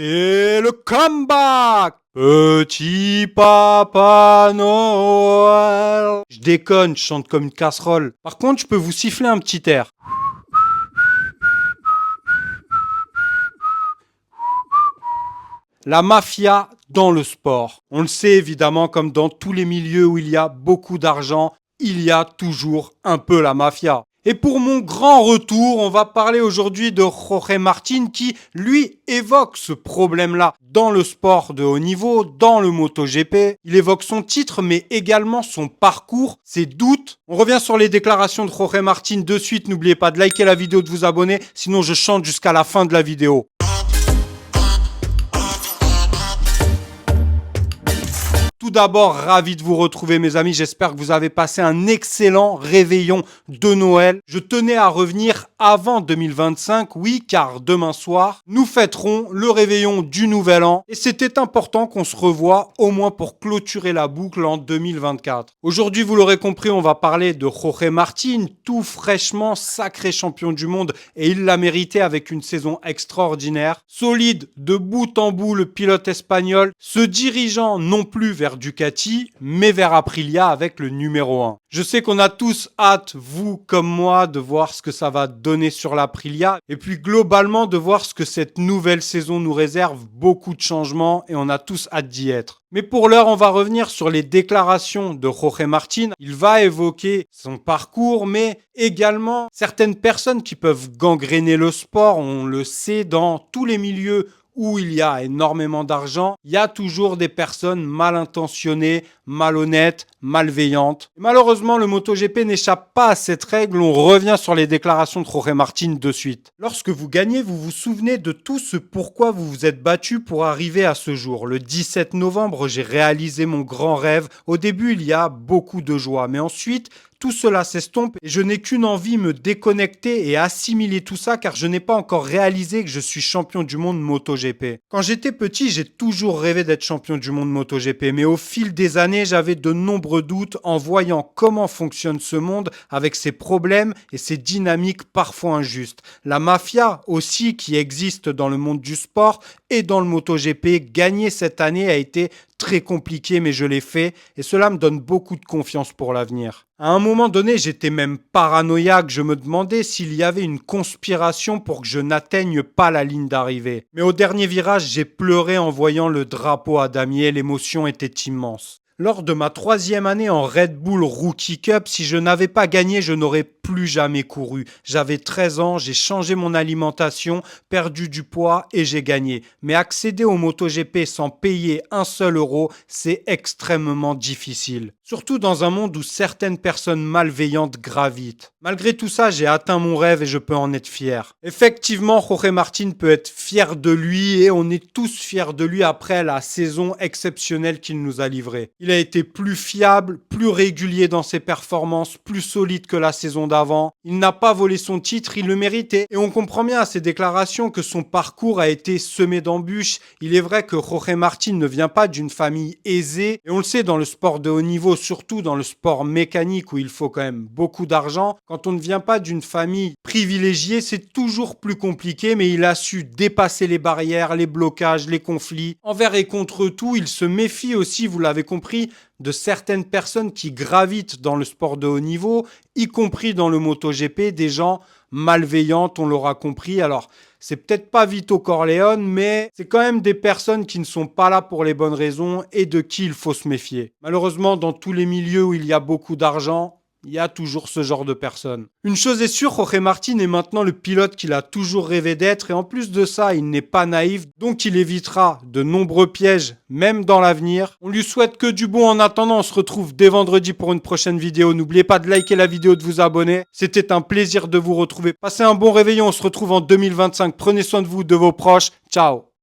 C'est le comeback! Petit Papa Noël. Je déconne, je chante comme une casserole. Par contre, je peux vous siffler un petit air. La mafia dans le sport. On le sait évidemment, comme dans tous les milieux où il y a beaucoup d'argent, il y a toujours un peu la mafia. Et pour mon grand retour, on va parler aujourd'hui de Jorge Martin qui, lui, évoque ce problème-là dans le sport de haut niveau, dans le MotoGP. Il évoque son titre, mais également son parcours, ses doutes. On revient sur les déclarations de Jorge Martin de suite. N'oubliez pas de liker la vidéo, de vous abonner, sinon je chante jusqu'à la fin de la vidéo. Tout d'abord, ravi de vous retrouver mes amis, j'espère que vous avez passé un excellent réveillon de Noël. Je tenais à revenir avant 2025, oui, car demain soir, nous fêterons le réveillon du Nouvel An et c'était important qu'on se revoie au moins pour clôturer la boucle en 2024. Aujourd'hui, vous l'aurez compris, on va parler de Jorge Martin, tout fraîchement sacré champion du monde et il l'a mérité avec une saison extraordinaire. Solide de bout en bout, le pilote espagnol, se dirigeant non plus vers Ducati, mais vers Aprilia avec le numéro 1. Je sais qu'on a tous hâte, vous comme moi, de voir ce que ça va donner sur l'Aprilia et puis globalement de voir ce que cette nouvelle saison nous réserve. Beaucoup de changements et on a tous hâte d'y être. Mais pour l'heure, on va revenir sur les déclarations de Jorge Martin. Il va évoquer son parcours, mais également certaines personnes qui peuvent gangréner le sport. On le sait dans tous les milieux où il y a énormément d'argent, il y a toujours des personnes mal intentionnées, malhonnêtes, malveillantes. Et malheureusement, le MotoGP n'échappe pas à cette règle. On revient sur les déclarations de Jorge Martin de suite. Lorsque vous gagnez, vous vous souvenez de tout ce pourquoi vous vous êtes battu pour arriver à ce jour. Le 17 novembre, j'ai réalisé mon grand rêve. Au début, il y a beaucoup de joie, mais ensuite, tout cela s'estompe et je n'ai qu'une envie, me déconnecter et assimiler tout ça car je n'ai pas encore réalisé que je suis champion du monde MotoGP. Quand j'étais petit, j'ai toujours rêvé d'être champion du monde MotoGP, mais au fil des années, j'avais de nombreux doutes en voyant comment fonctionne ce monde avec ses problèmes et ses dynamiques parfois injustes. La mafia aussi qui existe dans le monde du sport et dans le MotoGP, gagner cette année a été très compliqué, mais je l'ai fait et cela me donne beaucoup de confiance pour l'avenir. À un moment donné, j'étais même paranoïaque, je me demandais s'il y avait une conspiration pour que je n'atteigne pas la ligne d'arrivée. Mais au dernier virage, j'ai pleuré en voyant le drapeau à damier, l'émotion était immense. Lors de ma 3e année en Red Bull Rookie Cup, si je n'avais pas gagné, je n'aurais plus jamais couru. J'avais 13 ans, j'ai changé mon alimentation, perdu du poids et j'ai gagné. Mais accéder au MotoGP sans payer un seul euro, c'est extrêmement difficile. Surtout dans un monde où certaines personnes malveillantes gravitent. Malgré tout ça, j'ai atteint mon rêve et je peux en être fier. Effectivement, Jorge Martin peut être fier de lui et on est tous fiers de lui après la saison exceptionnelle qu'il nous a livrée. Il a été plus fiable, plus régulier dans ses performances, plus solide que la saison d'avant. Il n'a pas volé son titre, il le méritait. Et on comprend bien à ses déclarations que son parcours a été semé d'embûches. Il est vrai que Jorge Martin ne vient pas d'une famille aisée. Et on le sait dans le sport de haut niveau, surtout dans le sport mécanique où il faut quand même beaucoup d'argent. Quand on ne vient pas d'une famille privilégiée, c'est toujours plus compliqué. Mais il a su dépasser les barrières, les blocages, les conflits. Envers et contre tout, il se méfie aussi, vous l'avez compris, de certaines personnes qui gravitent dans le sport de haut niveau, y compris dans le MotoGP, des gens malveillants, on l'aura compris. Alors, c'est peut-être pas Vito Corleone, mais c'est quand même des personnes qui ne sont pas là pour les bonnes raisons et de qui il faut se méfier. Malheureusement, dans tous les milieux où il y a beaucoup d'argent, il y a toujours ce genre de personnes. Une chose est sûre, Jorge Martin est maintenant le pilote qu'il a toujours rêvé d'être et en plus de ça, il n'est pas naïf, donc il évitera de nombreux pièges, même dans l'avenir. On lui souhaite que du bon en attendant, on se retrouve dès vendredi pour une prochaine vidéo. N'oubliez pas de liker la vidéo, de vous abonner. C'était un plaisir de vous retrouver. Passez un bon réveillon, on se retrouve en 2025. Prenez soin de vous, de vos proches. Ciao!